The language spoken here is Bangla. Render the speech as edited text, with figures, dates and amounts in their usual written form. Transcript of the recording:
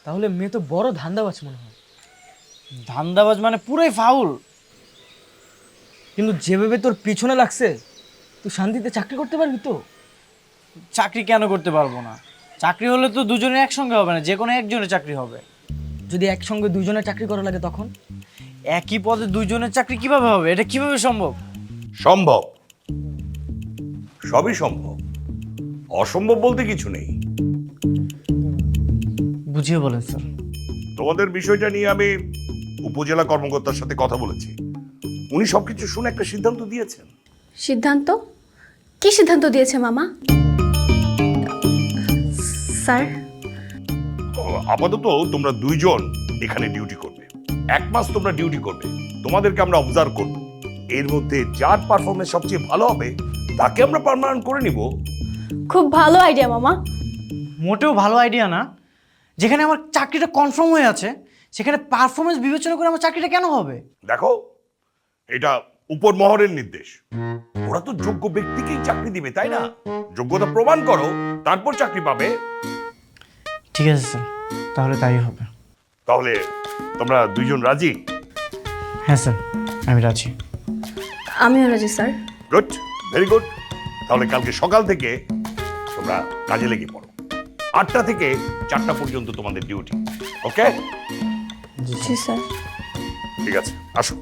তাহলে মেয়ে তো বড় ধান্দাবাজ মনে হয়। ধান্দাবাজ মানে পুরাই ফাউল। কিন্তু যেভাবে তোর পিছনে লাগছে, তুই শান্তিতে চাকরি করতে পারবি তো? চাকরি কেন করতে পারবো না? চাকরি হলে তো দুজনে একসঙ্গে হবে না, যে কোনো একজনের চাকরি হবে। যদি একসঙ্গে দুজনের চাকরি করা লাগে তখন? একই পদে দুইজনের চাকরি কিভাবে হবে? এটা কিভাবে সম্ভব? সম্ভব, সবই সম্ভব, অসম্ভব বলতে কিছু নেই। বুঝিয়ে বলেন স্যার। তোমাদের বিষয়টা নিয়ে আমি উপজেলা কর্মকর্তার সাথে কথা বলেছি। উনি সবকিছু শুনে একটা সিদ্ধান্ত দিয়েছেন। সিদ্ধান্ত? কি সিদ্ধান্ত দিয়েছে মামা? স্যার, আপাতত তোমরা দুইজন এখানে ডিউটি করবে, 1 মাস তোমরা ডিউটি করবে। তোমাদেরকে আমরা অবজার্ভ করব, এর মধ্যে যার পারফরমেন্স সবচেয়ে ভালো হবে তাকে আমরা পার্মানেন্ট করে নিব। খুব ভালো আইডিয়া মামা। মোটেও ভালো আইডিয়া না। যেখানে আমার চাকরিটা কনফার্ম হয়ে আছে, সেখানে পারফরমেন্স বিবেচনা করে আমার চাকরিটা কেন হবে? দেখো, এটা উপর মহলের নির্দেশ। ওরা তো যোগ্য ব্যক্তিকেই চাকরি দিবে, তাই না? যোগ্যতা প্রমাণ করো, তারপর চাকরি পাবে। ঠিক আছে স্যার, তাহলে তাই হবে। তাহলে তোমরা দুইজন রাজি? হ্যাঁ স্যার, আমি রাজি। আমিও রাজি স্যার। Good, very good. তাহলে কালকে সকাল থেকে তোমরা কাজে লেগে পড়ো। 8টা থেকে 4টা পর্যন্ত তোমাদের ডিউটি। ওকে? জি স্যার। ঠিক আছে, আসো।